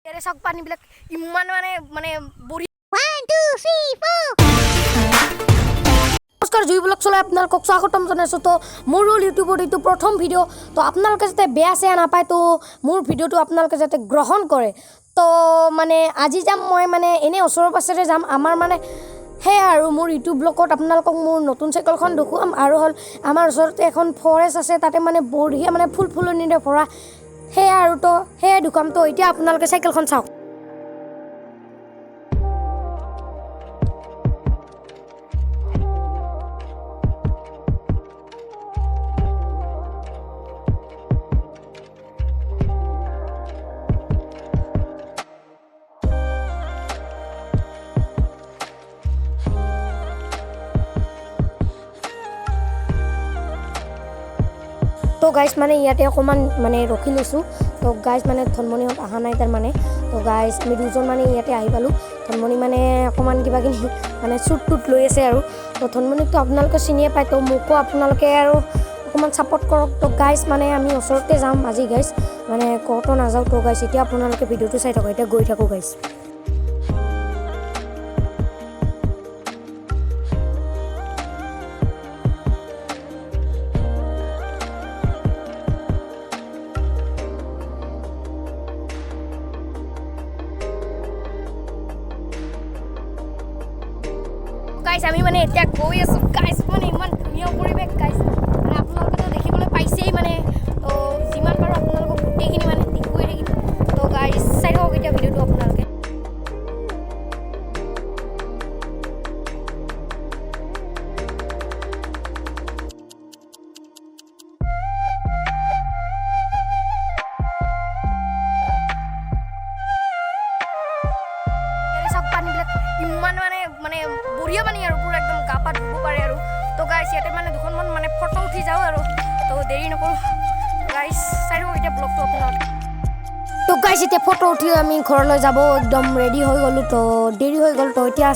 এৰে চাওক পানীবিলাক ইমান মানে বঢ়িয়া। 1 2 3 4 নমস্কাৰ, জুই ব্লগ চলাই আপোনালোকক স্বাগতম জনাইছোঁ। তো মোৰ হ'ল ইউটিউবত এইটো প্ৰথম ভিডিঅ'। তো আপোনালোকে যাতে বেয়া চেয়া নাপায়, তো মোৰ ভিডিঅ'টো আপোনালোকে যাতে গ্ৰহণ কৰে। তো মানে আজি যাম মই মানে এনেই ওচৰৰ পাছৰে যাম আমাৰ মানে সেয়া আৰু মোৰ ইউটিউব ব্লগত আপোনালোকক মোৰ নতুন চাইকেলখন দেখুৱাম। আৰু হ'ল আমাৰ ওচৰতে এখন ফৰেষ্ট আছে, তাতে মানে বঢ়িয়া মানে ফুলনিৰে ভৰা সেয়া আৰু তো সেয়াই দেখুৱাম। তো এতিয়া আপোনালোকে চাইকেলখন চাওক। তো গাইজ মানে ইয়াতে অকণমান মানে ৰখি লৈছোঁ। তো গাইজ মানে ধনমণিহঁত অহা নাই তাৰমানে। তো গাইজ আমি দুজন মানে ইয়াতে আহি পালোঁ। ধনমণি মানে অকণমান কিবাকিনি মানে চুট লৈ আছে আৰু। তো ধনমণিকতো আপোনালোকে চিনিয়ে পায়, তো মোকো আপোনালোকে আৰু অকণমান ছাপৰ্ট কৰক। তো গাইজ মানে আমি ওচৰতে যাম আজি গাইজ, মানে ক'তো নাযাওঁ। তো গাইজ এতিয়া আপোনালোকে ভিডিঅ'টো চাই থাকক, এতিয়া গৈ থাকোঁ গাইজ। গাইজ আমি মানে এতিয়া গৈ আছোঁ গাইজ, মানে ইমান ধুনীয়া পৰিৱেশ গাইজ, মানে আপোনালোকেতো দেখিবলৈ পাইছেই মানে। তো যিমান পাৰোঁ আপোনালোকক গোটেইখিনি মানে দেখুৱাই থাকিম। তো গাইজ চাই থাকক এতিয়া ভিডিঅ'টো আপোনালোকে। চাওক পানীবিলাক ইমান মানে বঢ়িয়া পানী আৰু পুৰা একদম গা পা ধুব পাৰে আৰু। তো গাইজ ইয়াতে মানে দুখনমান মানে ফটো উঠি যাওঁ আৰু। তো দেৰি নকৰোঁ গাইজ, চাই থাকক এতিয়া ব্লগটো আপোনালোকে। তো গাইজ এতিয়া ফটো উঠি আমি ঘৰলৈ যাব একদম ৰেডি হৈ গ'লোঁ। তো দেৰি হৈ গ'ল, তো এতিয়া